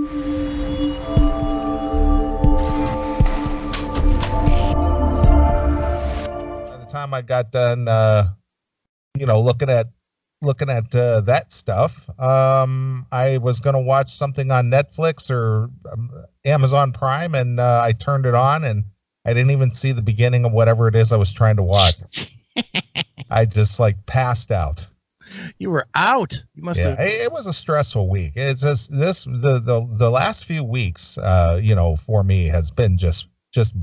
By the time I got done, looking at that stuff, I was going to watch something on Netflix or Amazon Prime, and I turned it on, and I didn't even see the beginning of whatever it is I was trying to watch. I just passed out. You were out. You must have. It was a stressful week. It's just the last few weeks, for me has been just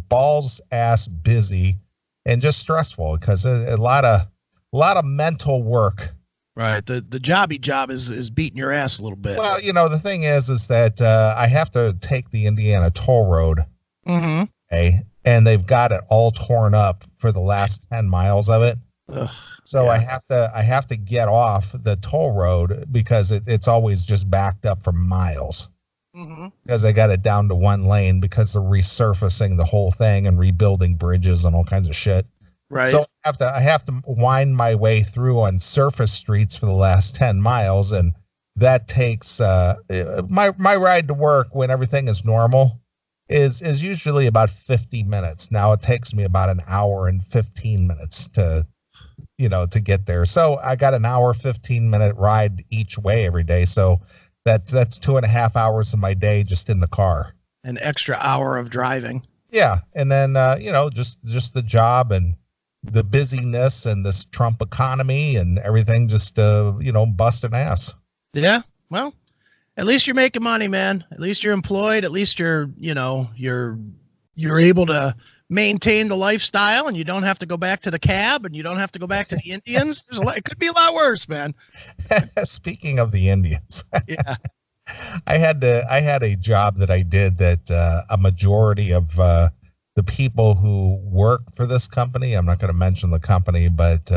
balls ass busy and just stressful because a lot of mental work. Right. The jobby job is beating your ass a little bit. Well, the thing is that I have to take the Indiana toll road. Mm-hmm. Okay, and they've got it all torn up for the last 10 miles of it. Ugh, so yeah. I have to get off the toll road because it's always just backed up for miles. Mm-hmm. Because I got it down to one lane because they're resurfacing the whole thing and rebuilding bridges and all kinds of shit. Right. So I have to wind my way through on surface streets for the last 10 miles. And that takes, my ride to work when everything is normal is usually about 50 minutes. Now it takes me about an hour and 15 minutes to get there. So I got an hour, 15-minute ride each way every day. So that's 2.5 hours of my day just in the car. An extra hour of driving. Yeah. And then, just the job and the busyness and this Trump economy and everything just, busting ass. Yeah. Well, at least you're making money, man. At least you're employed. At least you're able to maintain the lifestyle, and you don't have to go back to the cab, and you don't have to go back to the Indians. It could be a lot worse, man. Speaking of the Indians, yeah, I had a job that I did that a majority of the people who work for this company, I'm not going to mention the company, but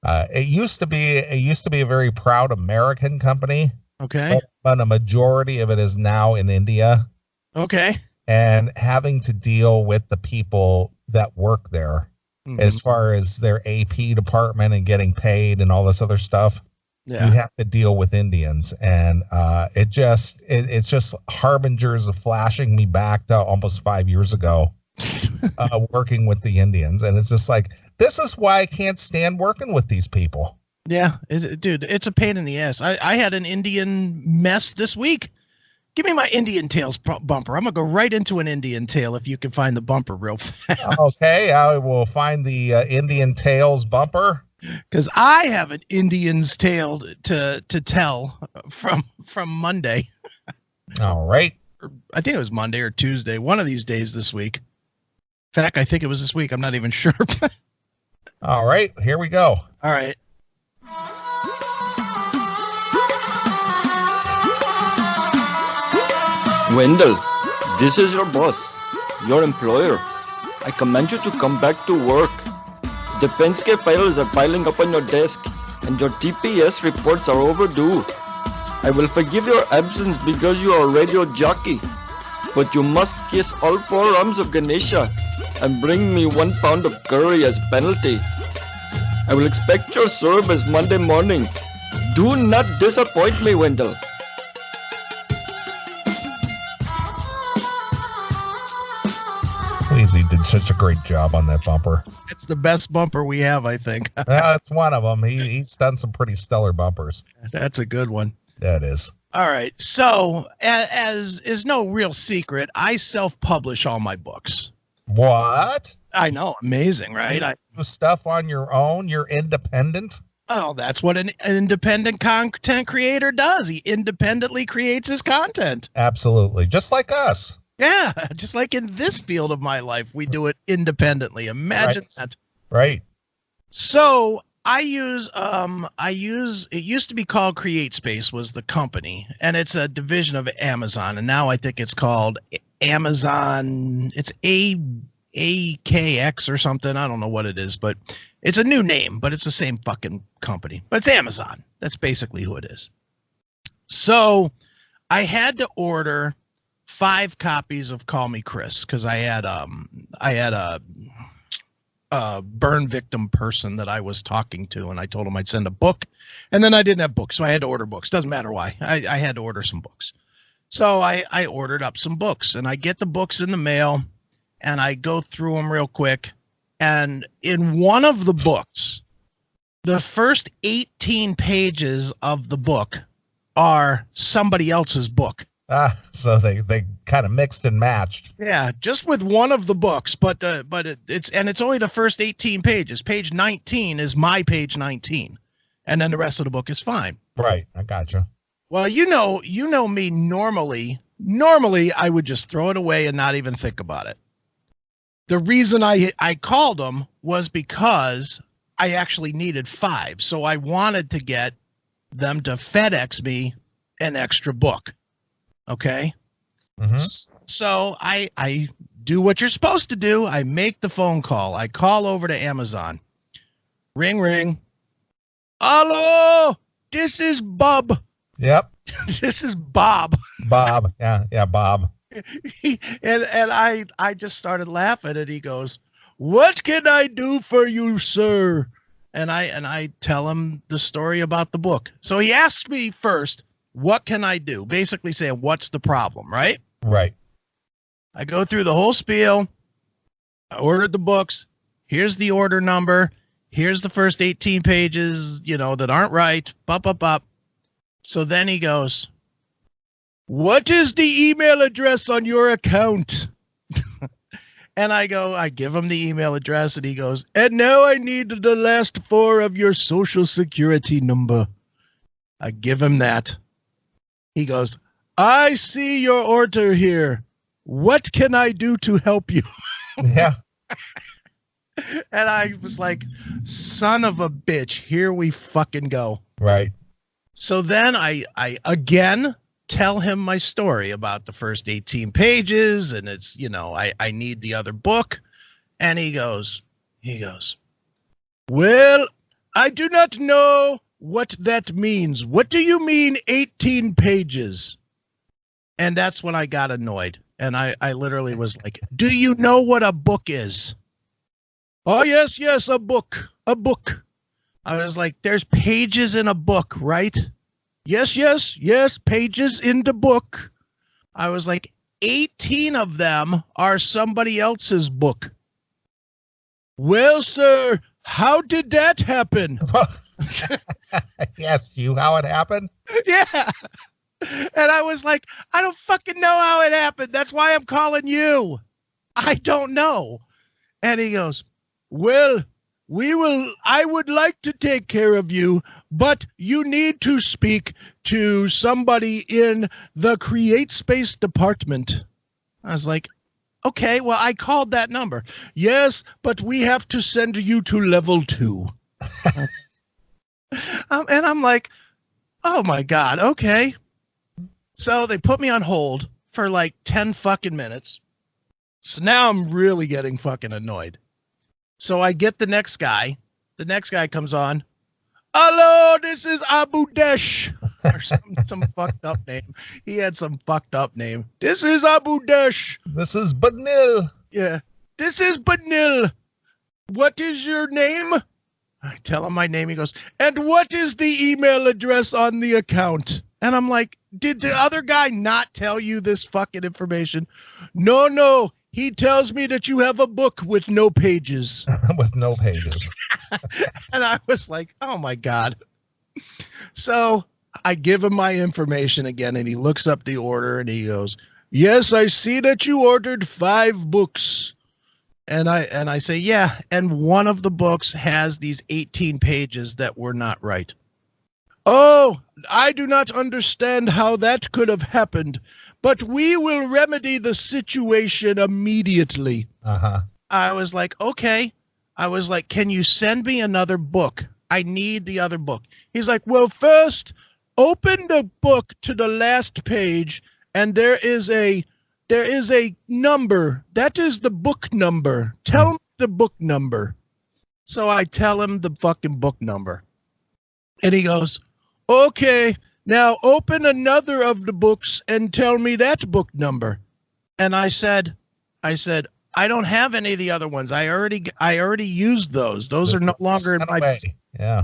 it used to be a very proud American company. Okay. But a majority of it is now in India. Okay. And having to deal with the people that work there, as far as their AP department and getting paid and all this other stuff. Yeah. You have to deal with Indians, and it's just harbingers of flashing me back to almost 5 years ago, working with the Indians, and it's just this is why I can't stand working with these people. Yeah, dude, it's a pain in the ass. I had an Indian mess this week. Give me my Indian Tales bumper. I'm going to go right into an Indian Tale if you can find the bumper real fast. Okay, I will find the Indian Tales bumper. Because I have an Indian's Tale to tell from Monday. All right. I think it was Monday or Tuesday, one of these days this week. In fact, I think it was this week. I'm not even sure. All right, here we go. All right. Wendell, this is your boss, your employer. I command you to come back to work. The Penske files are piling up on your desk, and your TPS reports are overdue. I will forgive your absence because you are a radio jockey, but you must kiss all 4 arms of Ganesha and bring me 1 pound of curry as penalty. I will expect your service Monday morning. Do not disappoint me, Wendell. He did such a great job on that bumper. It's the best bumper we have, I think. It's one of them. He's done some pretty stellar bumpers. That's a good one. That is. All right. So, as is no real secret, I self-publish all my books. What? I know. Amazing, right? You do stuff on your own? You're independent? Oh, that's what an independent content creator does. He independently creates his content. Absolutely. Just like us. Yeah, just like in this field of my life, we do it independently. Imagine that. Right. So it used to be called CreateSpace was the company, and it's a division of Amazon, and now I think it's called Amazon. It's AKX or something. I don't know what it is, but it's a new name, but it's the same fucking company. But it's Amazon. That's basically who it is. So I had to order 5 copies of Call Me Chris because I had a burn victim person that I was talking to, and I told him I'd send a book, and then I didn't have books, so I had to order books. Doesn't matter why. I had to order some books. So I ordered up some books, and I get the books in the mail, and I go through them real quick. And in one of the books, the first 18 pages of the book are somebody else's book. So they kind of mixed and matched. Yeah, just with one of the books, but it's only the first 18 pages. Page 19 is my page 19, and then the rest of the book is fine. Right, I gotcha. Well, you know me. Normally I would just throw it away and not even think about it. The reason I called them was because I actually needed 5, so I wanted to get them to FedEx me an extra book. Okay. Mm-hmm. So I do what you're supposed to do. I make the phone call. I call over to Amazon. Ring, ring. Hello, this is Bob. Yep. This is Bob. Bob. Yeah, Bob. and I just started laughing, and he goes, "What can I do for you, sir?" And I tell him the story about the book. So he asked me first, what can I do? Basically saying, what's the problem, right? Right. I go through the whole spiel. I ordered the books. Here's the order number. Here's the first 18 pages, that aren't right. Up. So then he goes, what is the email address on your account? And I give him the email address, and he goes, and now I need the last 4 of your social security number. I give him that. He goes, I see your order here. What can I do to help you? Yeah. And I was like, son of a bitch, here we fucking go. Right. So then I again tell him my story about the first 18 pages, and it's, I need the other book. And he goes, well, I do not know what that means. What do you mean 18 pages? And that's when I got annoyed. And I literally was like, do you know what a book is? Oh, yes, a book. I was like, there's pages in a book, right? Yes, pages in the book. I was like, 18 of them are somebody else's book. Well, sir, how did that happen? Yes, how it happened? Yeah. And I was like, I don't fucking know how it happened. That's why I'm calling you. I don't know. And he goes, well, I would like to take care of you, but you need to speak to somebody in the Create Space department. I was like, okay, well, I called that number. Yes, but we have to send you to level 2. And I'm like, oh my God, okay. So they put me on hold for like 10 fucking minutes. So now I'm really getting fucking annoyed. So I get the next guy. The next guy comes on. Hello, this is Abu Desh. Or some fucked up name. He had some fucked up name. This is Abu Desh. This is Banil. Yeah. This is Banil. What is your name? I tell him my name. He goes, and what is the email address on the account? And I'm like, did the other guy not tell you this fucking information? No. He tells me that you have a book with no pages. With no pages. And I was like, oh my God. So I give him my information again, and he looks up the order, and he goes, yes, I see that you ordered 5 books. And I say, yeah, and one of the books has these 18 pages that were not right. Oh, I do not understand how that could have happened, but we will remedy the situation immediately. Uh-huh. I was like, okay. I was like, can you send me another book? I need the other book. He's like, well, first, open the book to the last page, and there is a number. That is the book number. Tell me the book number. So I tell him the fucking book number. And he goes, okay, now open another of the books and tell me that book number. And I said, I don't have any of the other ones. I already used those. Those are no longer in my. Yeah.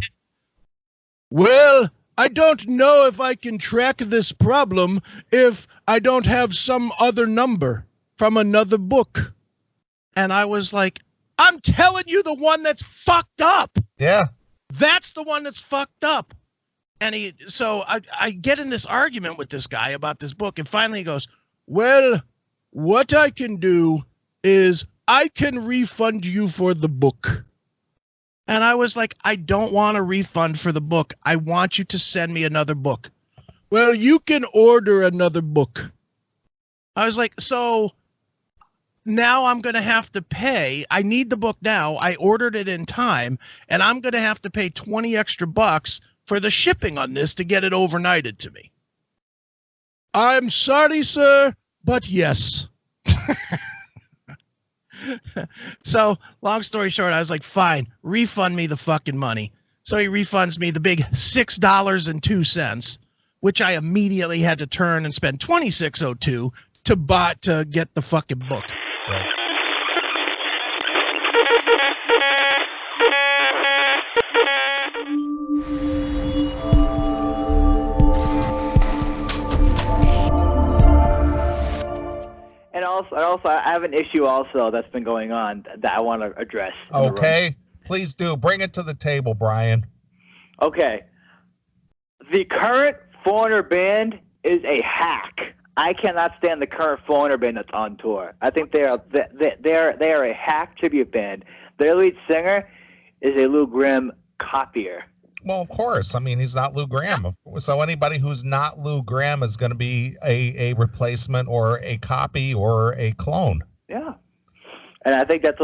Well, I don't know if I can track this problem if I don't have some other number from another book. And I was like, I'm telling you the one that's fucked up. Yeah. That's the one that's fucked up. And so I get in this argument with this guy about this book. And finally he goes, well, what I can do is I can refund you for the book. And I was like, I don't want a refund for the book. I want you to send me another book. Well, you can order another book. I was like, so now I'm going to have to pay. I need the book now. I ordered it in time, and I'm going to have to pay 20 extra bucks for the shipping on this to get it overnighted to me. I'm sorry, sir, but yes. So, long story short, I was like, fine, refund me the fucking money. So he refunds me the big $6.02, which I immediately had to turn and spend $26.02 to get the fucking book. Right. And also, I have an issue also that's been going on that I want to address. Okay, please do. Bring it to the table, Brian. Okay. The current Foreigner band is a hack. I cannot stand the current Foreigner band that's on tour. I think they are a hack tribute band. Their lead singer is a Lou Gramm copier. Well, of course. I mean, he's not Lou Gramm. So anybody who's not Lou Gramm is going to be a replacement or a copy or a clone. Yeah, and I think that's a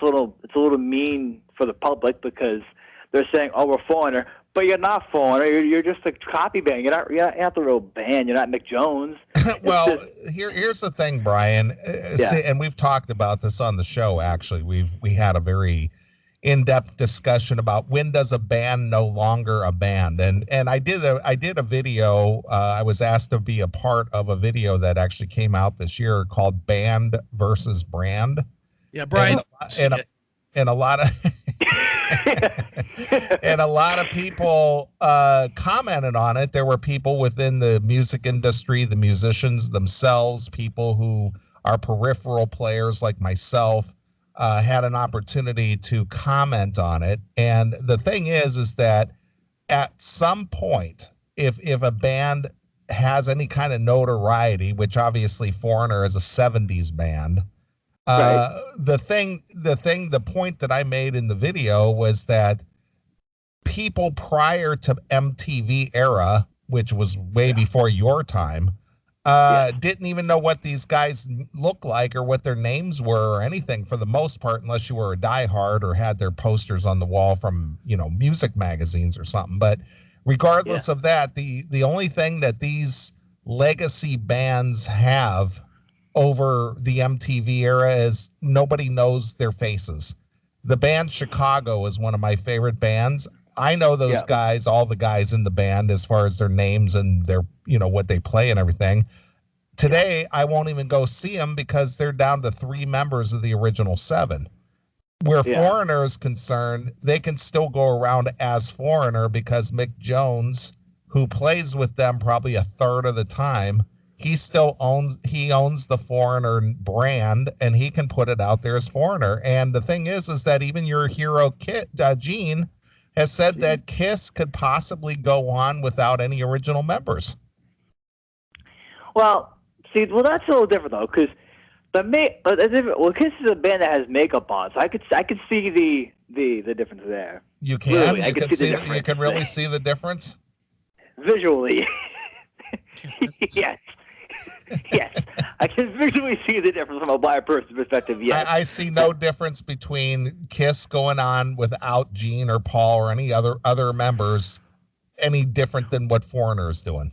little mean for the public because they're saying, "Oh, we're Foreigner," but you're not Foreigner. You're just a copy band. You're not the real band. You're not Mick Jones. Well, here's the thing, Brian. See, and we've talked about this on the show. Actually, we had a very in-depth discussion about when does a band no longer a band, and I did a video. I was asked to be a part of a video that actually came out this year called "Band versus Brand." Yeah, Brian, and a lot of and a lot of people commented on it. There were people within the music industry, the musicians themselves, people who are peripheral players like myself. Had an opportunity to comment on it. And the thing is that at some point, if a band has any kind of notoriety, which obviously Foreigner is a 70s band, right. The point that I made in the video was that people prior to MTV era, which was way before your time, didn't even know what these guys looked like or what their names were or anything for the most part, unless you were a diehard or had their posters on the wall from, music magazines or something. But regardless of that, the only thing that these legacy bands have over the MTV era is nobody knows their faces. The band Chicago is one of my favorite bands. I know those guys, all the guys in the band, as far as their names and their, what they play and everything. Today, I won't even go see them because they're down to 3 members of the original 7. Where Foreigner is concerned, they can still go around as Foreigner because Mick Jones, who plays with them probably a third of the time, he owns the Foreigner brand and he can put it out there as Foreigner. And the thing is that even your hero, Gene, has said that Kiss could possibly go on without any original members. Well, that's a little different though, because Kiss is a band that has makeup on, so I could see the difference there. You can. Really, you can really see the difference visually. Yes. Yes, I can visually see the difference from a blind person's perspective. Yes, I see no difference between Kiss going on without Gene or Paul or any other members any different than what Foreigner is doing.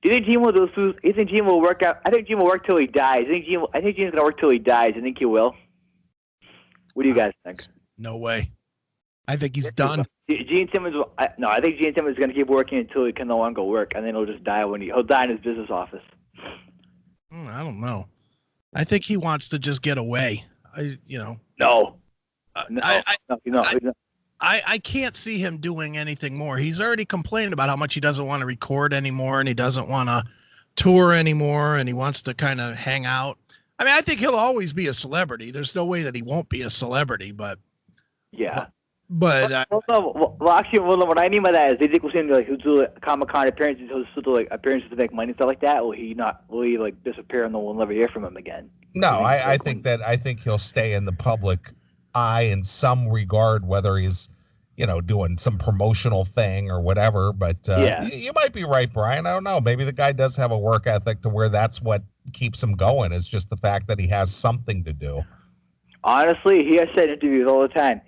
Do you think Gene will do? You think Gene will work out? I think Gene will work till he dies. I think Gene's gonna work till he dies. I think he will. What do you guys think? No way. I think he's done. Gene Simmons will. I think Gene Simmons is gonna keep working until he can no longer work, and then he'll just die he'll die in his business office. I don't know. I think he wants to just get away. No. I can't see him doing anything more. He's already complained about how much he doesn't want to record anymore, and he doesn't want to tour anymore, and he wants to kind of hang out. I mean, I think he'll always be a celebrity. There's no way that he won't be a celebrity, but Yeah. but Well, actually, what I mean by that is they think we'll see him like he'll do like Comic-Con appearances, he'll still do like appearances to make money and stuff like that. Will he like disappear and no one will ever hear from him again? No, I think he'll stay in the public eye in some regard, whether he's, doing some promotional thing or whatever. But you might be right, Brian. I don't know. Maybe the guy does have a work ethic to where that's what keeps him going. Is just the fact that he has something to do. Honestly, he has said in interviews all the time.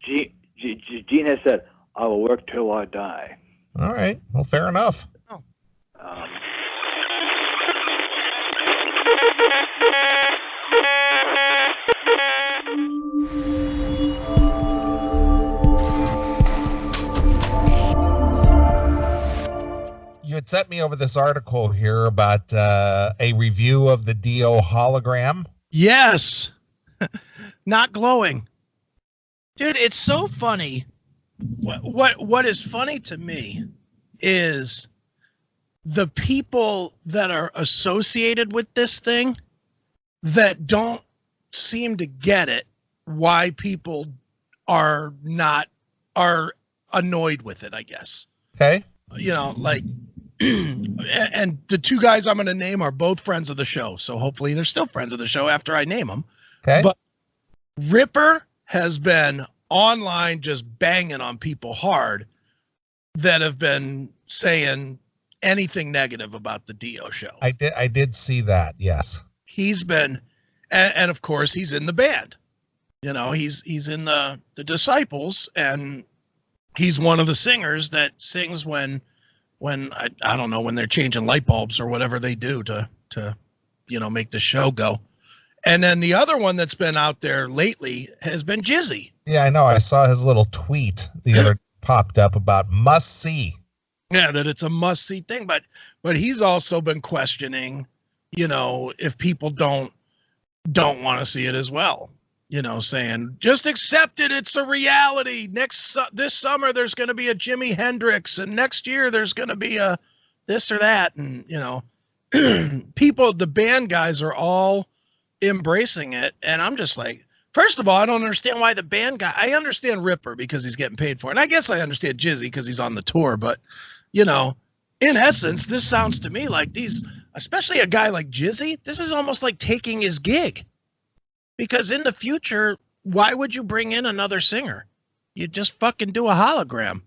Gene has said, "I will work till I die." All right. Well, fair enough. You had sent me over this article here about a review of the Dio hologram. yes, not glowing, dude. It's so funny. What is funny to me is the people that are associated with this thing that don't seem to get it. Why people are annoyed with it, I guess. Okay. Like, and the two guys I'm going to name are both friends of the show. So hopefully they're still friends of the show after I name them. Okay. But Ripper has been online just banging on people hard that have been saying anything negative about the Dio show. I did see that. Yes. He's been, and of course he's in the band. He's in the Disciples, and he's one of the singers that sings when I don't know, when they're changing light bulbs or whatever they do to make the show go. And then the other one that's been out there lately has been Jizzy. Yeah, I know. I saw his little tweet the other popped up about must see. Yeah, that it's a must see thing, but he's also been questioning, if people don't want to see it as well. Saying just accept it. It's a reality. This summer there's going to be a Jimi Hendrix, and next year there's going to be a this or that, and people, the band guys are all embracing it, and I'm just like, first of all, I don't understand why the band guy. I understand Ripper because he's getting paid for it, and I guess I understand Jizzy because he's on the tour. But in essence, this sounds to me like especially a guy like Jizzy, this is almost like taking his gig. Because in the future, why would you bring in another singer? You just fucking do a hologram,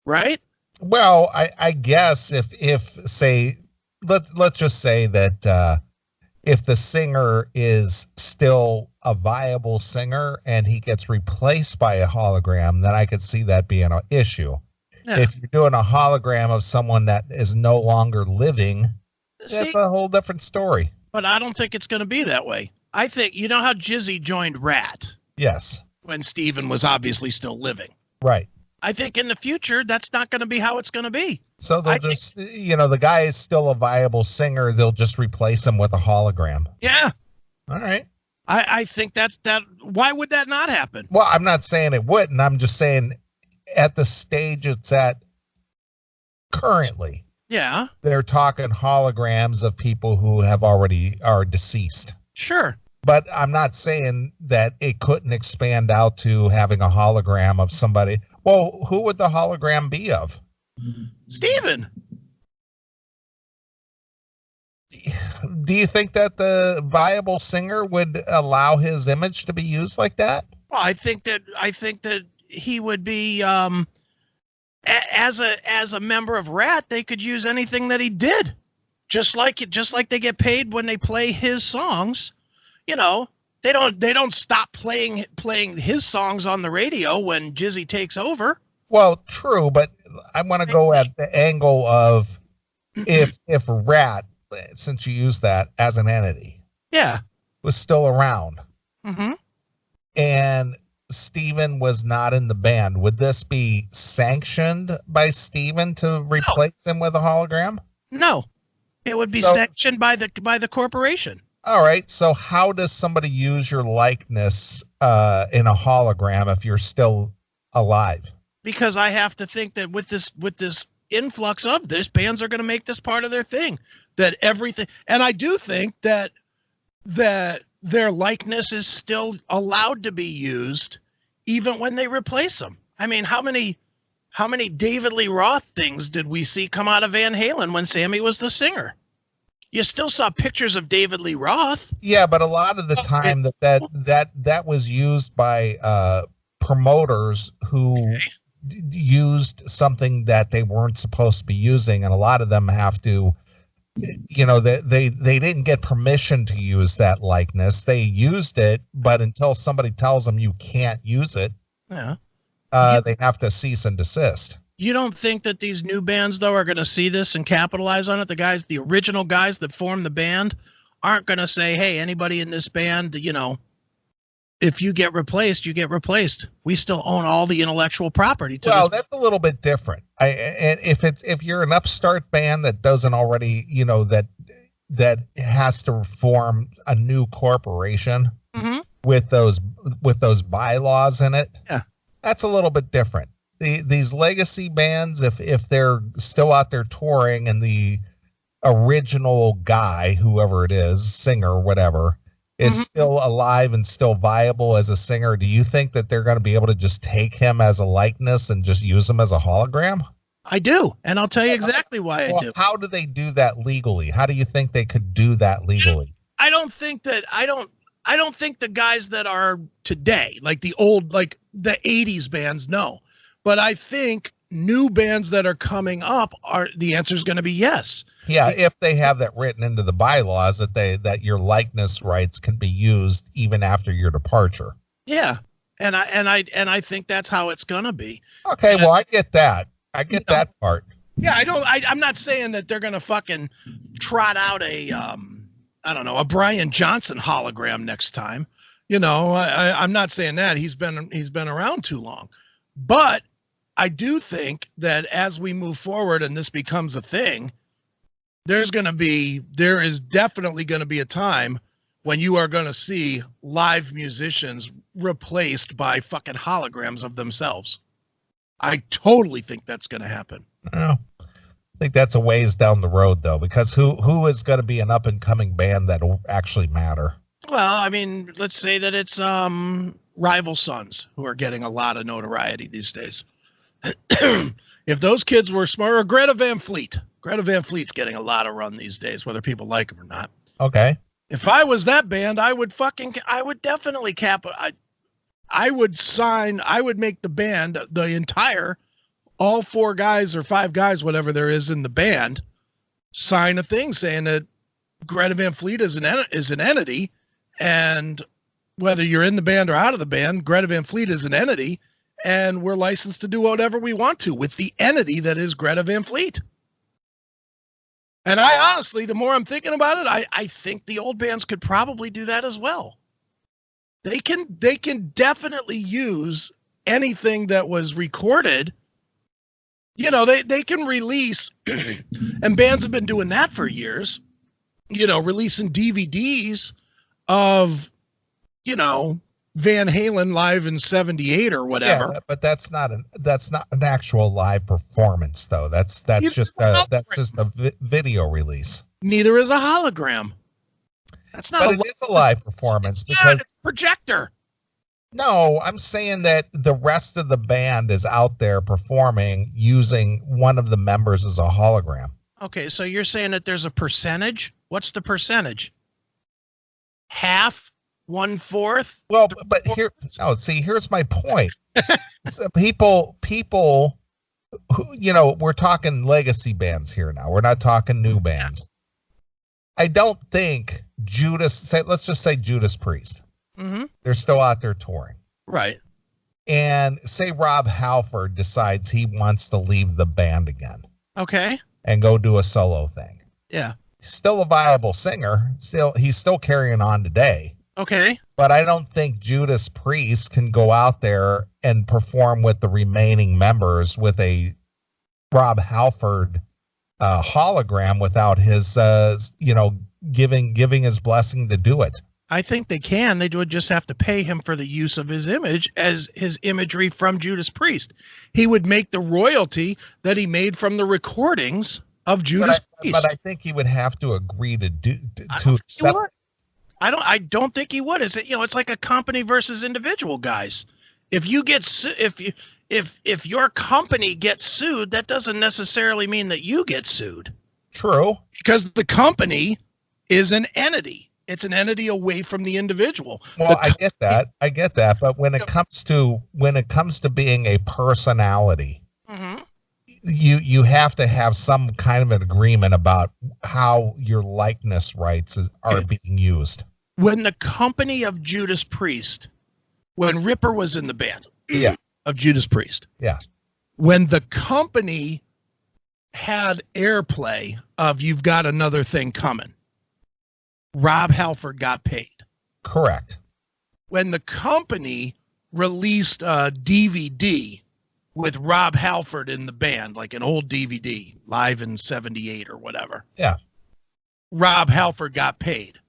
right? Well, I guess if say, let's just say that if the singer is still a viable singer and he gets replaced by a hologram, then I could see that being an issue. Yeah. If you're doing a hologram of someone that is no longer living, that's a whole different story. But I don't think it's going to be that way. I think, how Jizzy joined Rat? Yes. When Steven was obviously still living. Right. I think in the future, that's not going to be how it's going to be. So they'll the guy is still a viable singer. They'll just replace him with a hologram. Yeah. All right. I think that. Why would that not happen? Well, I'm not saying it wouldn't. I'm just saying at the stage it's at currently. Yeah. They're talking holograms of people who are deceased. Sure. But I'm not saying that it couldn't expand out to having a hologram of somebody. Well, who would the hologram be of? Steven. Do you think that the viable singer would allow his image to be used like that? Well, I think that he would be as a member of Rat, they could use anything that he did. Just like they get paid when they play his songs. They don't stop playing his songs on the radio when Jizzy takes over. Well, true, but I want to go at the angle of if Rat, since you use that as an entity, was still around, and Steven was not in the band, would this be sanctioned by Steven to replace him with a hologram? No. It would be sanctioned by the corporation. All right. So how does somebody use your likeness in a hologram if you're still alive? Because I have to think that with this influx of this, bands are going to make this part of their thing. That everything, and I do think that their likeness is still allowed to be used, even when they replace them. I mean, how many David Lee Roth things did we see come out of Van Halen when Sammy was the singer? You still saw pictures of David Lee Roth. Yeah, but a lot of the time that was used by promoters who used something that they weren't supposed to be using, and a lot of them have to, you know, they didn't get permission to use that likeness. They used it, but until somebody tells them you can't use it, they have to cease and desist. You don't think that these new bands, though, are going to see this and capitalize on it? The original guys that formed the band aren't going to say, hey, anybody in this band, you know, if you get replaced, you get replaced. We still own all the intellectual property. Well, that's a little bit different. And if you're an upstart band that doesn't already, you know, that has to form a new corporation with those bylaws in it, that's a little bit different. These legacy bands, if they're still out there touring and the original guy, whoever it is, singer, whatever, is still alive and still viable as a singer, do you think that they're going to be able to just take him as a likeness and just use him as a hologram? I do, and I'll tell you exactly why I do. How do they do that legally? How do you think they could do that legally? I don't think the guys that are today, like the old, like the 80s bands, no. But I think new bands that are coming up, the answer is going to be yes. Yeah, if they have that written into the bylaws that your likeness rights can be used even after your departure. Yeah, and I think that's how it's going to be. Okay, well, I get that. I get that part. Yeah, I'm not saying that they're going to fucking trot out a a Brian Johnson hologram next time. You know, I'm not saying that. He's been around too long. But I do think that as we move forward and this becomes a thing, there is definitely going to be a time when you are going to see live musicians replaced by fucking holograms of themselves. I totally think that's going to happen. I think that's a ways down the road, though, because who is going to be an up and coming band that'll actually matter? Well, I mean, let's say that it's Rival Sons, who are getting a lot of notoriety these days. If those kids were smart, or Greta Van Fleet. Greta Van Fleet's getting a lot of run these days, whether people like them or not. Okay. If I was that band, I would definitely I would make the band, all 4 guys or 5 guys, whatever there is in the band, sign a thing saying that Greta Van Fleet is an entity, and whether you're in the band or out of the band, Greta Van Fleet is an entity, and we're licensed to do whatever we want to with the entity that is Greta Van Fleet. And I honestly, the more I'm thinking about it, I think the old bands could probably do that as well. They can definitely use anything that was recorded. You know, they can release, and bands have been doing that for years, you know, releasing DVDs of, you know, Van Halen live in '78 or whatever. Yeah, but that's not an actual live performance, though. That's just a video release. Neither is a hologram. That's not. But it is a live performance because it's a projector. No, I'm saying that the rest of the band is out there performing using one of the members as a hologram. Okay, so you're saying that there's a percentage? What's the percentage? Half? 1/4? Well, but here's my point. So people who, you know, we're talking legacy bands here now. We're not talking new bands. I don't think let's just say Judas Priest. Mm-hmm. They're still out there touring. Right. And say Rob Halford decides he wants to leave the band again. Okay. And go do a solo thing. Yeah. Still a viable singer. He's still carrying on today. Okay. But I don't think Judas Priest can go out there and perform with the remaining members with a Rob Halford hologram without his, giving his blessing to do it. I think they can. They would just have to pay him for the use of his image as his imagery from Judas Priest. He would make the royalty that he made from the recordings of Judas Priest. But I think he would have to agree to accept. I don't think he would. It's like a company versus individual, guys. If you get if your company gets sued, that doesn't necessarily mean that you get sued. True. Because the company is an entity. It's an entity away from the individual. Well, I get that. But when it comes to being a personality, you have to have some kind of an agreement about how your likeness rights are being used. When the company of Judas Priest, when Ripper was in the band of Judas Priest, when the company had airplay of "You've Got Another Thing Coming," Rob Halford got paid. Correct. When the company released a DVD with Rob Halford in the band, like an old DVD, live in '78 or whatever. Yeah. Rob Halford got paid.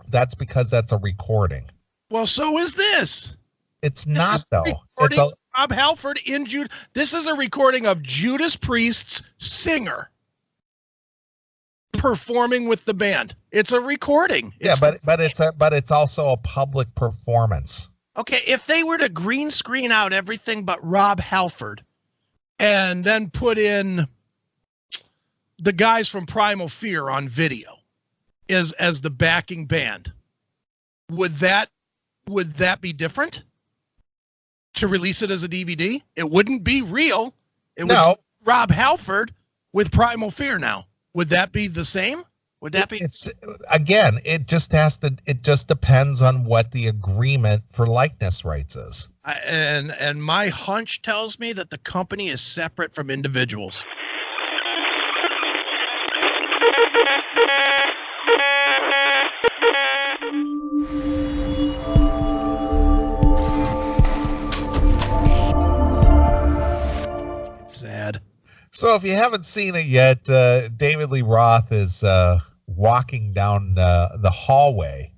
That's because that's a recording. Well, so is this. It's not, though. It's Rob Halford in Judas. This is a recording of Judas Priest's singer performing with the band. It's a recording. But it's also a public performance. Okay, if they were to green screen out everything but Rob Halford and then put in the guys from Primal Fear on video as the backing band, would that be different? To release it as a DVD? It wouldn't be real. It was Rob Halford with Primal Fear now. Would that be the same? Would that be? It's again, it just depends on what the agreement for likeness rights is. And my hunch tells me that the company is separate from individuals. Sad. So if you haven't seen it yet, David Lee Roth is walking down the hallway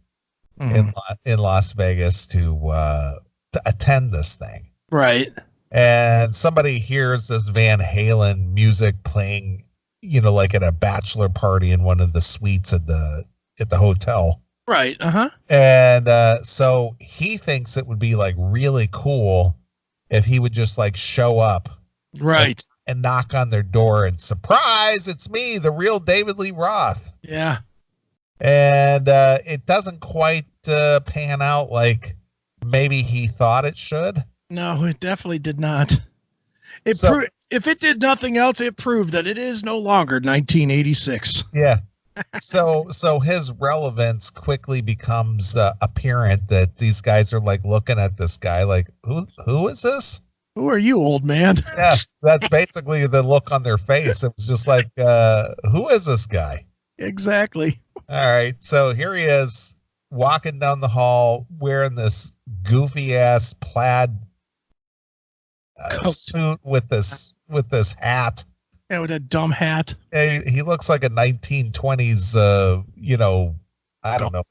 in Las Vegas to attend this thing. Right. And somebody hears this Van Halen music playing, like at a bachelor party in one of the suites at the hotel. Right. Uh-huh. And so he thinks it would be like really cool if he would just like show up. Right. And knock on their door and surprise, it's me, the real David Lee Roth. Yeah. And it doesn't quite pan out like maybe he thought it should. No, it definitely did not. If it did nothing else, it proved that it is no longer 1986. Yeah. So his relevance quickly becomes apparent that these guys are like looking at this guy like, who is this? Who are you, old man? Yeah, that's basically the look on their face. It was just like, who is this guy? Exactly. All right. So here he is walking down the hall wearing this goofy ass plaid suit with this hat. Yeah, with a dumb hat. He looks like a 1920s, I don't know.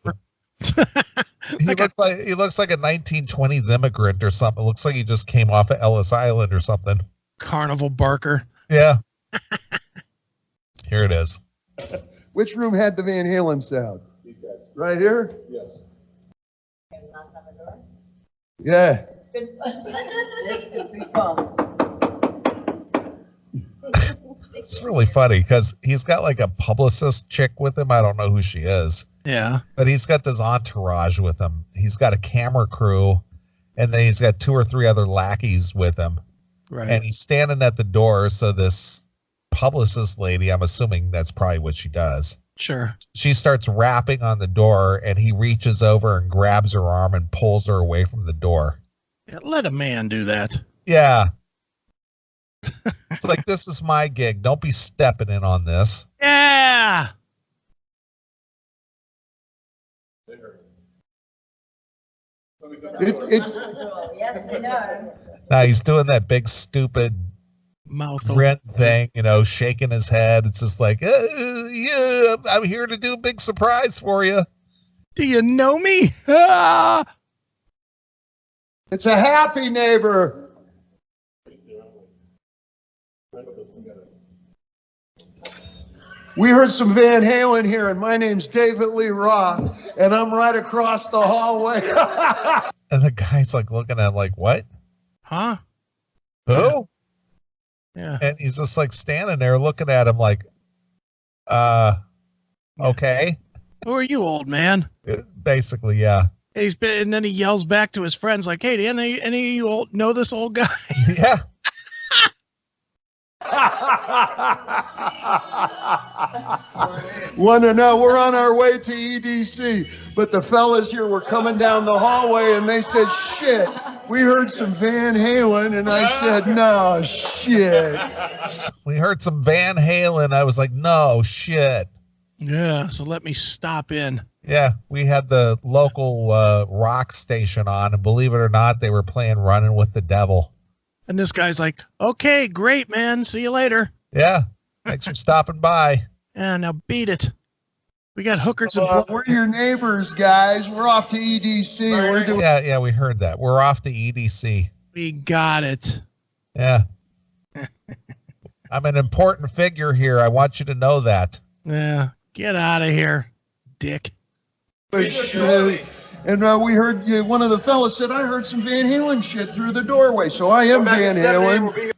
He looks like a 1920s immigrant or something. It looks like he just came off of Ellis Island or something. Carnival barker. Yeah. Here it is. Which room had the Van Halen sound? These guys. Right here? Yes. Can we knock on the door? Yeah. This could be fun. It's really funny because he's got like a publicist chick with him. I don't know who she is. Yeah. But he's got this entourage with him. He's got a camera crew, and then he's got 2 or 3 other lackeys with him. Right. And he's standing at the door. So this publicist lady, I'm assuming that's probably what she does. Sure. She starts rapping on the door, and he reaches over and grabs her arm and pulls her away from the door. Yeah, let a man do that. Yeah. It's like, this is my gig. Don't be stepping in on this. Yeah. Yes, we know. Now he's doing that big stupid Mouth grin thing, shaking his head. It's just like, yeah, I'm here to do a big surprise for you. Do you know me? Ah! It's a happy neighbor. We heard some Van Halen here, and my name's David Lee Roth, and I'm right across the hallway. And the guy's like looking at him like, what? Huh? Who? Yeah. And he's just like standing there looking at him like, okay. Who are you, old man? Basically, yeah. And then he yells back to his friends like, "Hey, do any of you know this old guy?" Yeah. Want to know? We're on our way to EDC, but the fellas here were coming down the hallway, and they said, "Shit, we heard some Van Halen," and I said, "No shit." We heard some Van Halen. I was like, no shit. Yeah. So let me stop in. Yeah, we had the local rock station on, and believe it or not, they were playing Running with the Devil. And this guy's like, "Okay, great, man. See you later." Yeah, thanks for stopping by. Yeah. Now beat it. We got hookers and We're your neighbors, guys. We're off to EDC. We're doing. Yeah, we heard that. We're off to EDC. we got it. Yeah. I'm an important figure here. I want you to know that. Yeah. Get out of here, dick. And we heard one of the fellas said, "I heard some Van Halen shit through the doorway." So I am Van Halen.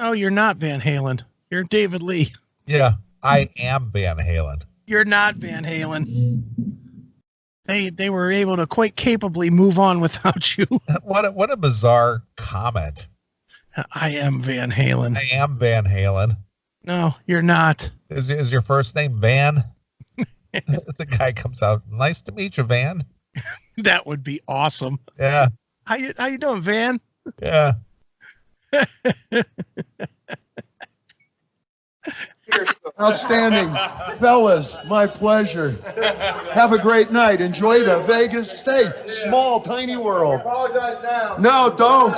Oh, you're not Van Halen. You're David Lee. Yeah, I am Van Halen. You're not Van Halen. They were able to quite capably move on without you. What a bizarre comment. I am Van Halen. I am Van Halen. No, you're not. Is your first name Van? The guy comes out. Nice to meet you, Van. That would be awesome. Yeah. How you doing, Van? Yeah. Outstanding. Fellas, my pleasure. Have a great night. Enjoy the Vegas stay. Small, tiny world. Apologize now. No, don't.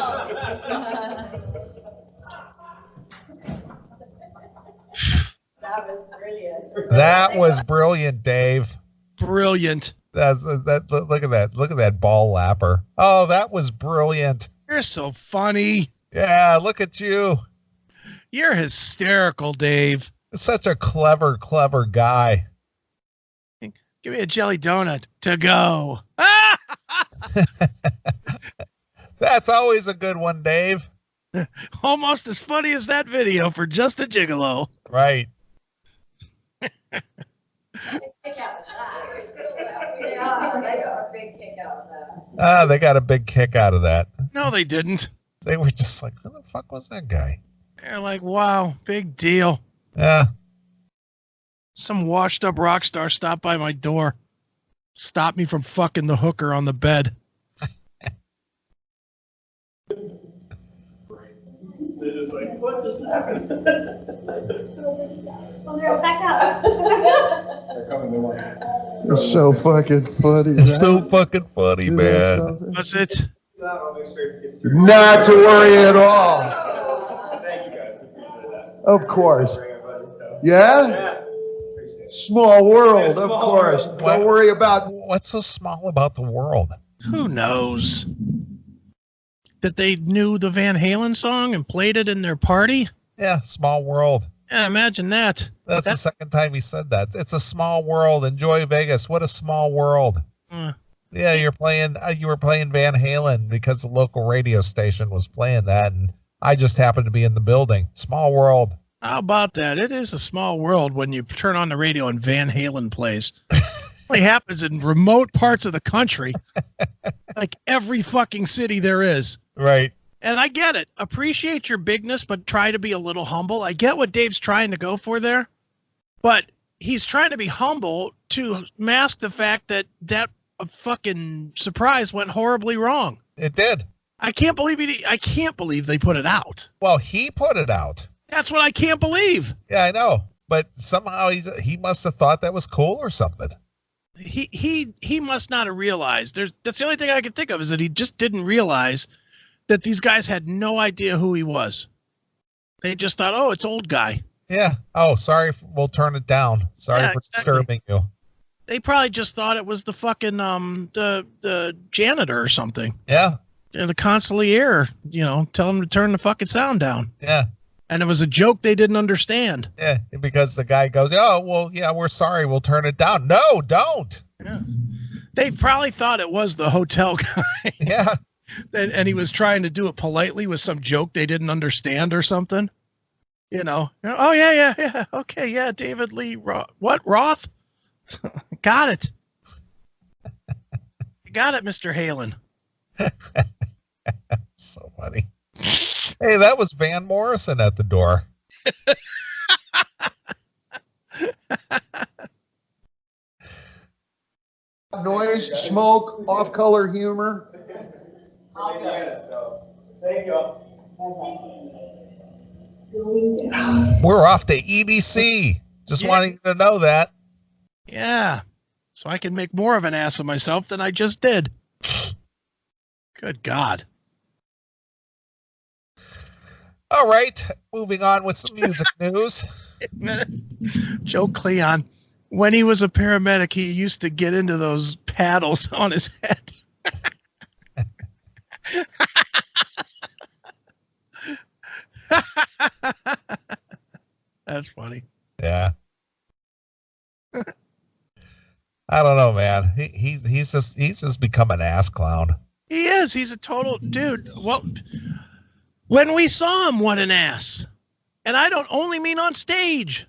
That was brilliant. That was brilliant, Dave. Brilliant. Look at that. Look at that ball lapper. Oh, that was brilliant. You're so funny. Yeah, look at you. You're hysterical, Dave. Such a clever guy. Give me a jelly donut to go. That's always a good one, Dave. Almost as funny as that video for Just a Gigolo. Right. Kick out of that. Yeah, they got a big kick out of that. They got a big kick out of that. No, they didn't. They were just like, who the fuck was that guy? They're like, wow, big deal. Yeah. Some washed up rock star stopped by my door. Stopped me from fucking the hooker on the bed. They're just like, what just happened? Well, they're back up. They're coming, they want. It's so fucking funny. It's so fucking funny, man. Was it? I'll make sure it gets through. Not to worry at all. Thank you guys. Appreciate that. Of course. Bring everybody, so. Yeah? Yeah. Appreciate it. Small world, Yeah, of small course. world. Don't worry about. What's so small about the world? Who knows? That they knew the Van Halen song and played it in their party? Yeah, small world. Yeah, imagine that. That's the second time he said that. It's a small world. Enjoy Vegas. What a small world. Yeah, you were playing Van Halen because the local radio station was playing that, and I just happened to be in the building. Small world. How about that? It is a small world when you turn on the radio and Van Halen plays. It only happens in remote parts of the country. Like every fucking city there is. Right. And I get it. Appreciate your bigness, but try to be a little humble. I get what Dave's trying to go for there, but he's trying to be humble to mask the fact that a fucking surprise went horribly wrong. It did. I can't believe I can't believe they put it out. Well, he put it out. That's what I can't believe. Yeah, I know. But somehow he must have thought that was cool or something. He must not have realized. That's the only thing I can think of is that he just didn't realize that these guys had no idea who he was. They just thought, oh, it's old guy. Yeah. Oh, sorry. We'll turn it down. Sorry Yeah, for exactly. disturbing you. They probably just thought it was the fucking the janitor or something. Yeah. The consigliere, tell him to turn the fucking sound down. Yeah. And it was a joke they didn't understand. Yeah, because the guy goes, "Oh, well, yeah, we're sorry, we'll turn it down." No, don't. Yeah. They probably thought it was the hotel guy. Yeah. And he was trying to do it politely with some joke they didn't understand or something. Oh, yeah. Okay, yeah, David Lee Roth. What, Roth? Got it. Got it, Mr. Halen. So funny. Hey, that was Van Morrison at the door. Noise, smoke, off-color humor. Yes, so, thank you. We're off to EDC. Just wanting you to know that. Yeah. So I can make more of an ass of myself than I just did. Good God. All right. Moving on with some music news. Wait a minute. Joe Cleon, when he was a paramedic, he used to get into those paddles on his head. That's funny. Yeah. I don't know, man. He's just become an ass clown. He is. He's a total dude. Well, when we saw him, what an ass. And I don't only mean on stage.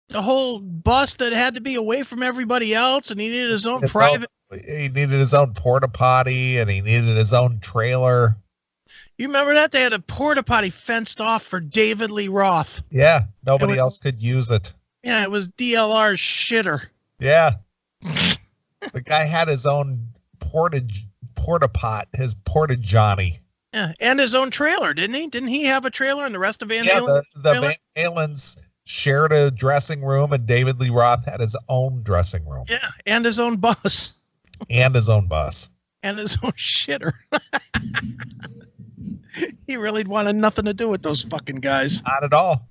The whole bus that had to be away from everybody else, and he needed his own private. He needed his own porta potty, and he needed his own trailer. You remember that? They had a porta potty fenced off for David Lee Roth. Yeah, nobody else could use it. Yeah, it was DLR's shitter. Yeah. The guy had his own porta pot, his porta Johnny. Yeah, and his own trailer, didn't he? Didn't he have a trailer and the rest of Van Halen? The Van Halens shared a dressing room, and David Lee Roth had his own dressing room. Yeah, and his own bus. And his own bus. And his own shitter. He really wanted nothing to do with those fucking guys. Not at all.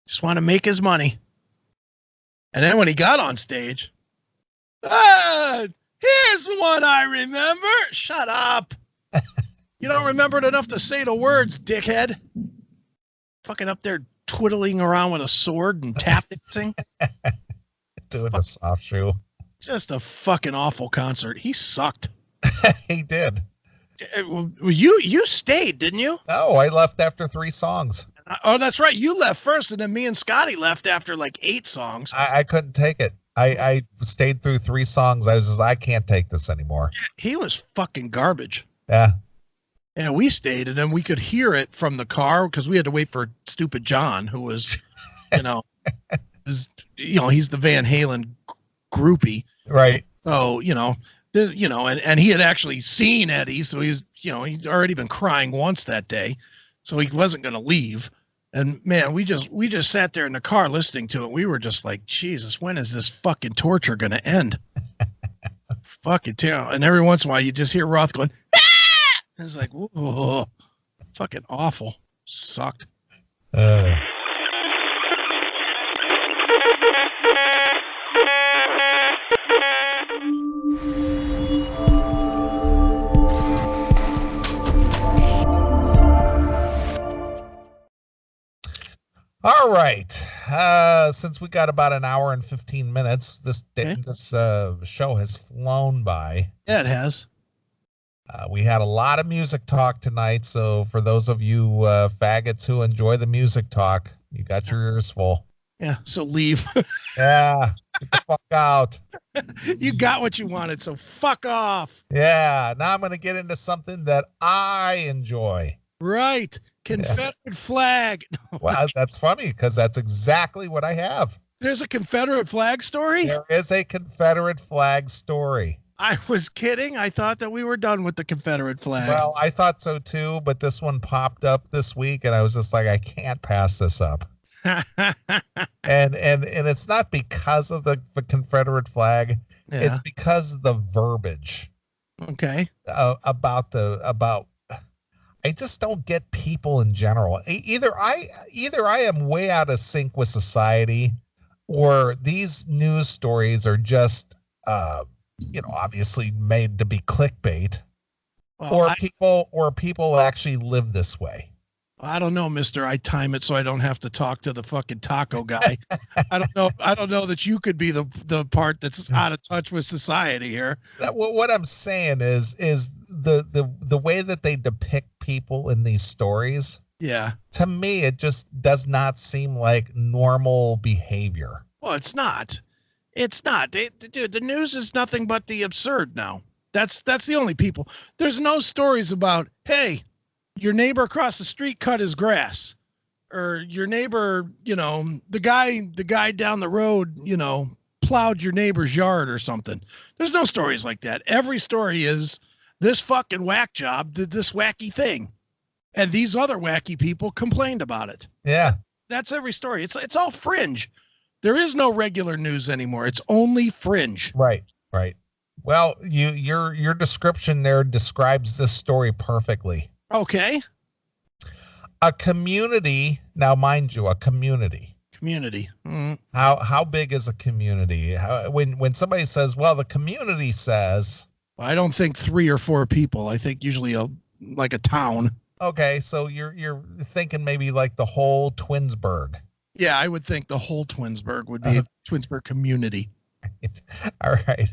Just want to make his money. And then when he got on stage, here's one I remember. Shut up. You don't remember it enough to say the words, dickhead. Fucking up there twiddling around with a sword and tap dancing. Doing a soft shoe. Just a fucking awful concert. He sucked. He did. You stayed, didn't you? No, I left after 3 songs. Oh, that's right. You left first, and then me and Scotty left after like 8 songs. I couldn't take it. I stayed through 3 songs. I was just, I can't take this anymore. He was fucking garbage. Yeah. Yeah, we stayed, and then we could hear it from the car because we had to wait for stupid John, who was, he's the Van Halen groupie. Right. So, and he had actually seen Eddie, so he was, he'd already been crying once that day, so he wasn't going to leave. And man, we just sat there in the car listening to it. We were just like, Jesus, when is this fucking torture going to end? Fucking terrible. And every once in a while, you just hear Roth going, ah! It's like, whoa, fucking awful. Sucked. All right. Since we got about an hour and 15 minutes, this show has flown by. Yeah, it has. We had a lot of music talk tonight, so for those of you faggots who enjoy the music talk, you got your ears full. Yeah, so leave. Yeah, get the fuck out. You got what you wanted, so fuck off. Yeah, now I'm going to get into something that I enjoy. Right. Confederate flag. Well, that's funny because that's exactly what I have. There's a Confederate flag story? There is a Confederate flag story. I was kidding. I thought that we were done with the Confederate flag. Well, I thought so too, but this one popped up this week and I was just like, I can't pass this up. and it's not because of the Confederate flag. Yeah. It's because of the verbiage. Okay. About I just don't get people in general. Either I am way out of sync with society, or these news stories are just, obviously made to be clickbait, Well, or people actually live this way. I don't know, mister. I time it so I don't have to talk to the fucking taco guy. I don't know. I don't know that you could be the part that's out of touch with society here. What I'm saying is the way that they depict people in these stories. Yeah. To me, it just does not seem like normal behavior. Well, it's not. It's not. Dude, the news is nothing but the absurd now. That's the only people. There's no stories about, hey, your neighbor across the street cut his grass, or your neighbor, the guy down the road, plowed your neighbor's yard or something. There's no stories like that. Every story is this fucking whack job did this wacky thing, and these other wacky people complained about it. Yeah. That's every story. It's all fringe. There is no regular news anymore. It's only fringe. Right. Well, your description there describes this story perfectly. Okay. A community, now mind you, a community. Community. Mm. How big is a community? When somebody says, well, the community says, I don't think 3 or 4 people. I think usually like a town. Okay, so you're thinking maybe like the whole Twinsburg. Yeah, I would think the whole Twinsburg would be a Twinsburg community. All right.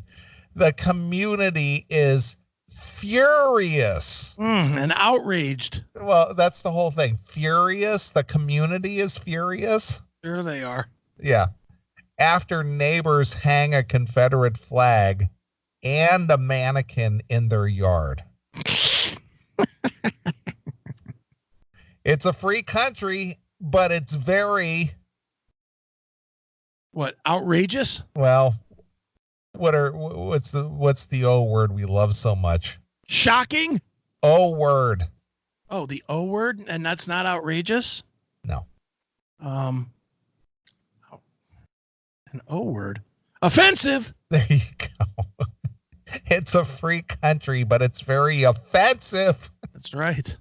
The community is furious and outraged. Well, that's the whole thing. Furious. The community is furious. There they are. Yeah. After neighbors hang a Confederate flag and a mannequin in their yard. It's a free country, but it's very... What, outrageous? Well, what's the O word we love so much? Shocking? O word. Oh, the O word, and that's not outrageous? No. An O word. Offensive. There you go. It's a free country, but it's very offensive. That's right.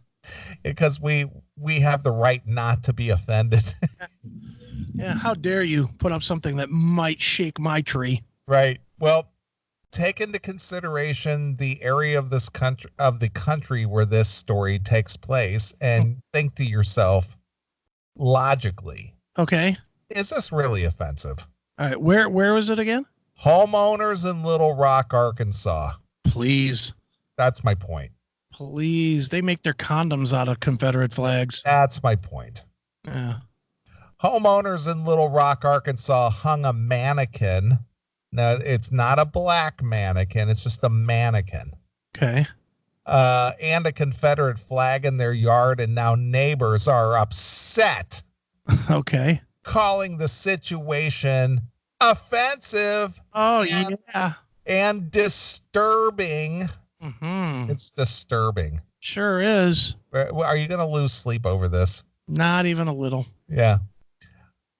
Because we have the right not to be offended. Yeah, how dare you put up something that might shake my tree? Right. Well, take into consideration the area of the country where this story takes place, and think to yourself logically. Okay. Is this really offensive? All right. Where was it again? Homeowners in Little Rock, Arkansas. Please. That's my point. Please. They make their condoms out of Confederate flags. That's my point. Yeah. Homeowners in Little Rock, Arkansas hung a mannequin. Now, it's not a black mannequin. It's just a mannequin. Okay. And a Confederate flag in their yard. And now neighbors are upset. Okay. Calling the situation offensive. Oh, yeah. And disturbing. Mm-hmm. It's disturbing. Sure is. Are you going to lose sleep over this? Not even a little. Yeah.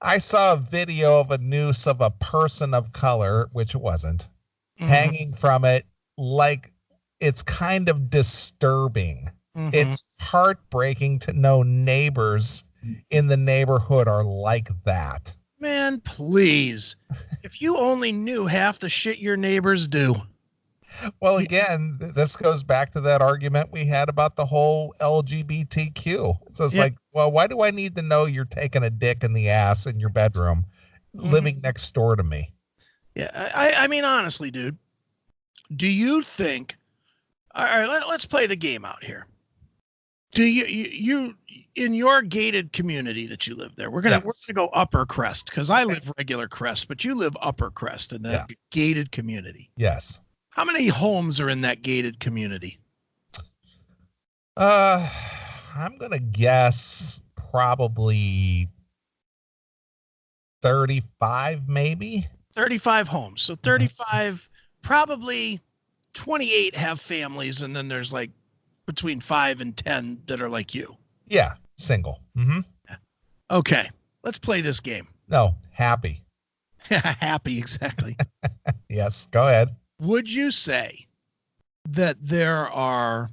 I saw a video of a noose of a person of color, which it wasn't, hanging from it. Like, it's kind of disturbing. It's heartbreaking to know neighbors in the neighborhood are like that. Man, please. If you only knew half the shit your neighbors do. Well, again, this goes back to that argument we had about the whole LGBTQ. So it's like, well, why do I need to know you're taking a dick in the ass in your bedroom, living next door to me? Yeah, I mean, honestly, dude, do you think, all right, let's play the game out here. Do you in your gated community that you live there, we're gonna go upper crest, because I live regular crest, but you live upper crest in that gated community. Yes. How many homes are in that gated community? I'm going to guess probably 35, maybe. 35 homes. So 35, probably 28 have families, and then there's like between 5 and 10 that are like you. Yeah, single. Yeah. Okay, let's play this game. No, happy. Happy, exactly. Yes, go ahead. Would you say that there are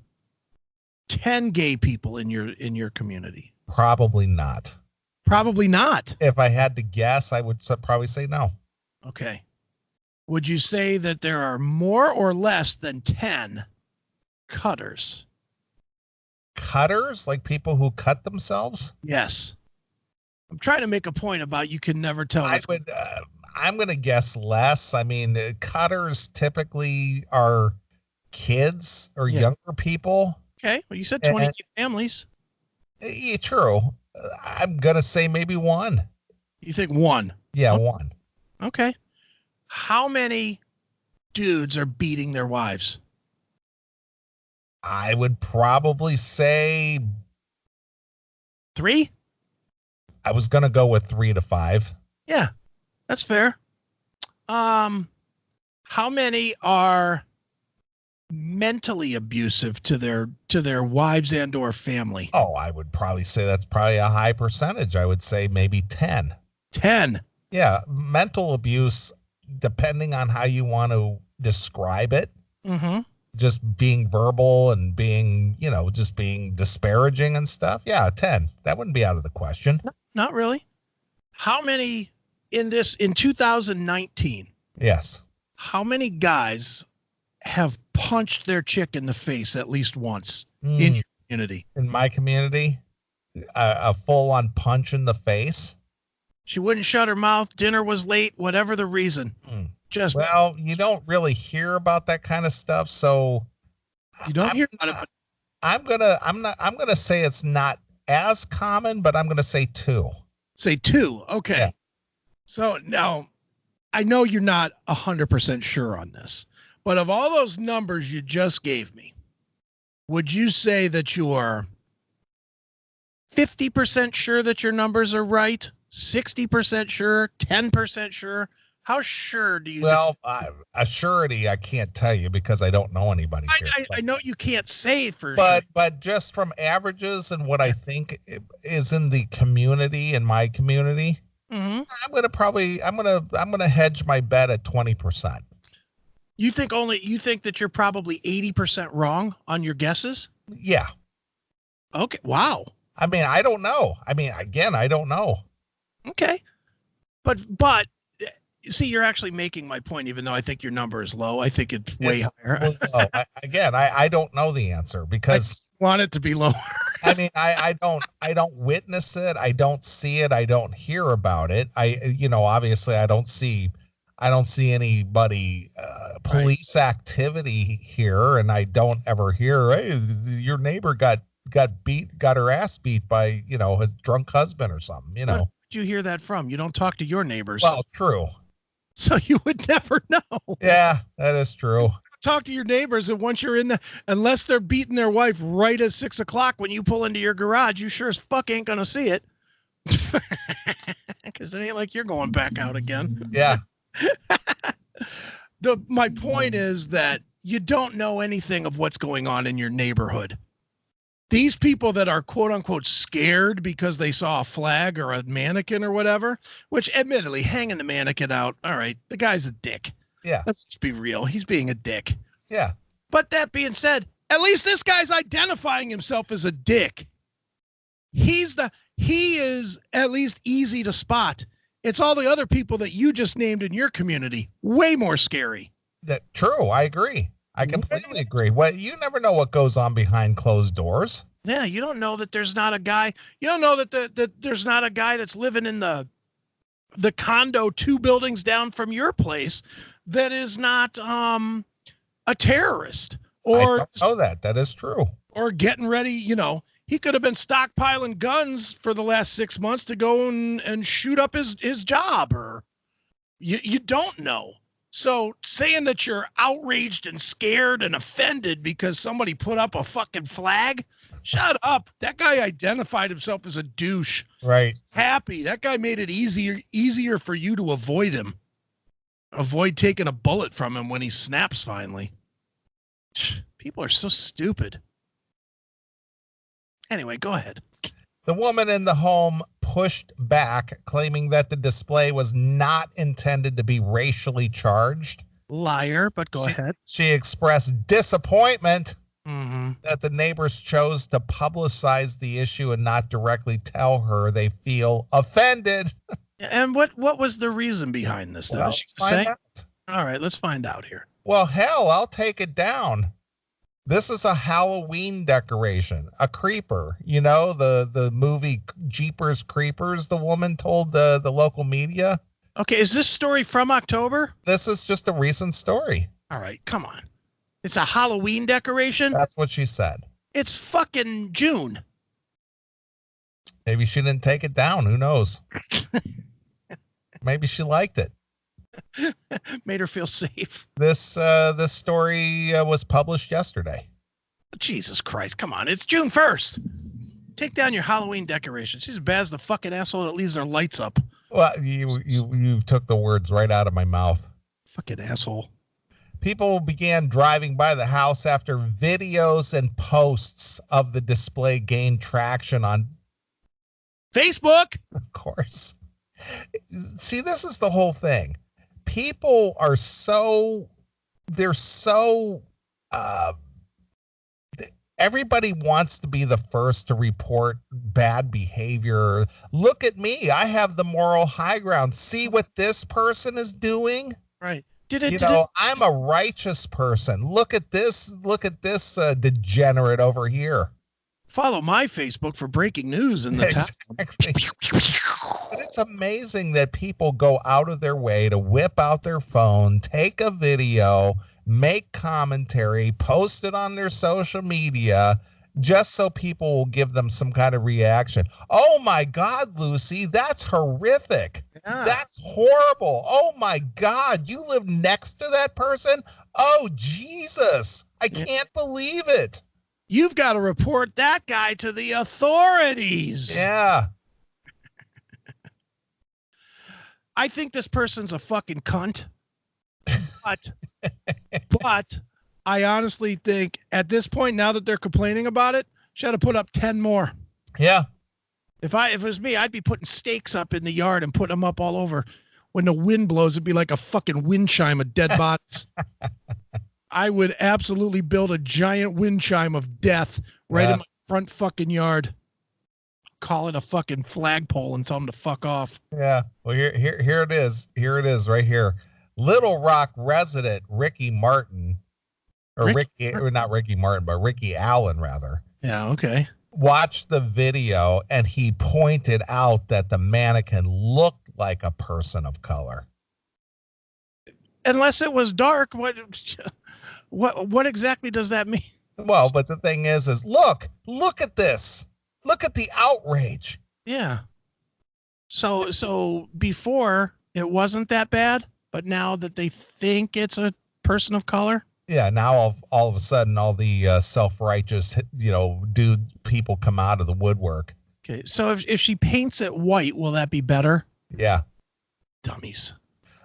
10 gay people in your community? Probably not. Probably not. If I had to guess, I would probably say no. Okay. Would you say that there are more or less than 10 cutters? Cutters, like people who cut themselves? Yes. I'm trying to make a point about you can never tell. I'm going to guess less. I mean, cutters typically are kids or younger people. Okay. Well, you said 20 families. Yeah, true. I'm going to say maybe one. You think one? Yeah, one. Okay. How many dudes are beating their wives? I would probably say 3. I was going to go with 3 to 5. Yeah, that's fair. How many are mentally abusive to their wives and or family? Oh, I would probably say that's probably a high percentage. I would say maybe 10. 10. Yeah, mental abuse, depending on how you want to describe it. Mm-hmm. Just being verbal and being, just being disparaging and stuff. Yeah, 10. That wouldn't be out of the question. Not really. How many in 2019? Yes. How many guys have punched their chick in the face at least once in your community? In my community, a full-on punch in the face. She wouldn't shut her mouth. Dinner was late. Whatever the reason. Well, you don't really hear about that kind of stuff, so you don't hear about it. But I'm gonna say it's not as common, but I'm gonna say 2. Say 2. Okay. Yeah. So now I know you're not 100% sure on this, but of all those numbers you just gave me, would you say that you are 50% sure that your numbers are right? 60% sure? 10% sure? How sure do you? Well, a surety I can't tell you because I don't know anybody here. I know you can't say for sure. But but just from averages and what I think is in the community, in my community, I'm gonna hedge my bet at 20%. You think that you're probably 80% wrong on your guesses? Yeah. Okay. Wow. I mean, I don't know. I mean, again, I don't know. Okay. But see, you're actually making my point, even though I think your number is low. I think it's way higher. I don't know the answer because I want it to be lower. I mean, I don't witness it. I don't see it. I don't hear about it. Obviously I don't see anybody, police activity here. And I don't ever hear, hey, your neighbor got her ass beat by, his drunk husband or something, Where did you hear that from? You don't talk to your neighbors. Well, true. So you would never know. Yeah, that is true. Talk to your neighbors, and once you're in unless they're beating their wife right at 6 o'clock when you pull into your garage, you sure as fuck ain't gonna see it. Because it ain't like you're going back out again. Yeah. My point is that you don't know anything of what's going on in your neighborhood. These people that are quote unquote scared because they saw a flag or a mannequin or whatever, which admittedly hanging the mannequin out. All right. The guy's a dick. Yeah. Let's just be real. He's being a dick. Yeah. But that being said, at least this guy's identifying himself as a dick. He is at least easy to spot. It's all the other people that you just named in your community. Way more scary. True. I agree. I completely agree. Well, you never know what goes on behind closed doors. Yeah, you don't know that there's not a guy. You don't know that there's not a guy that's living in the condo 2 buildings down from your place that is not a terrorist. Or I don't know that. That is true. Or getting ready. He could have been stockpiling guns for the last 6 months to go and shoot up his job. Or you don't know. So saying that you're outraged and scared and offended because somebody put up a fucking flag, shut up. That guy identified himself as a douche. Right. Happy. That guy made it easier for you to avoid him. Avoid taking a bullet from him when he snaps finally. People are so stupid. Anyway, go ahead. The woman in the home pushed back, claiming that the display was not intended to be racially charged. Liar, but go ahead. She expressed disappointment that the neighbors chose to publicize the issue and not directly tell her they feel offended. And what was the reason behind this? Then? Well, Is she let's find saying? out. All right, let's find out here. Well, hell, I'll take it down. This is a Halloween decoration, a creeper. You know, the movie Jeepers Creepers, the woman told the local media. Okay, is this story from October? This is just a recent story. All right, come on. It's a Halloween decoration? That's what she said. It's fucking June. Maybe she didn't take it down. Who knows? Maybe she liked it. Made her feel safe. This story was published yesterday. Jesus Christ, come on. It's June 1st. Take down your Halloween decoration. She's as bad as the fucking asshole that leaves their lights up. Well, you took the words right out of my mouth. Fucking asshole. People began driving by the house after videos and posts of the display gained traction on Facebook. Of course. See, this is the whole thing. People are everybody wants to be the first to report bad behavior. Look at me. I have the moral high ground. See what this person is doing? Right. I'm a righteous person. Look at this degenerate over here. Follow my Facebook for breaking news in the Exactly. But it's amazing that people go out of their way to whip out their phone, take a video, make commentary, post it on their social media, just so people will give them some kind of reaction. Oh my God, Lucy, that's horrific. Yeah. That's horrible. Oh my God, you live next to that person? Oh, Jesus, I can't believe it. You've got to report that guy to the authorities. Yeah. I think this person's a fucking cunt. But I honestly think at this point, now that they're complaining about it, should have put up 10 more. Yeah. If it was me, I'd be putting stakes up in the yard and putting them up all over. When the wind blows, it'd be like a fucking wind chime of dead bodies. I would absolutely build a giant wind chime of death right in my front fucking yard. Call it a fucking flagpole and tell them to fuck off. Yeah. Well, here it is. Here it is right here. Little Rock resident Ricky Martin, or not Ricky Martin, but Ricky Allen rather. Yeah. Okay. Watched the video and he pointed out that the mannequin looked like a person of color. Unless it was dark, what exactly does that mean? Well, but the thing is look at this. Look at the outrage. Yeah. So before it wasn't that bad, but now that they think it's a person of color. Yeah. Now all of a sudden, all the self-righteous, people come out of the woodwork. Okay. So if she paints it white, will that be better? Yeah. Dummies.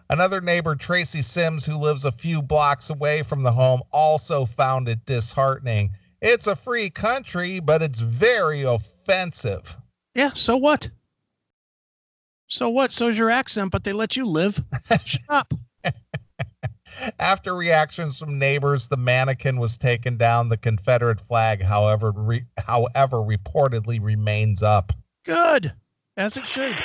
Another neighbor, Tracy Sims, who lives a few blocks away from the home, also found it disheartening. It's a free country, but it's very offensive. Yeah, so what? So what? So's your accent, but they let you live. Shut up. After reactions from neighbors, the mannequin was taken down. The Confederate flag, however, reportedly remains up. Good. As it should.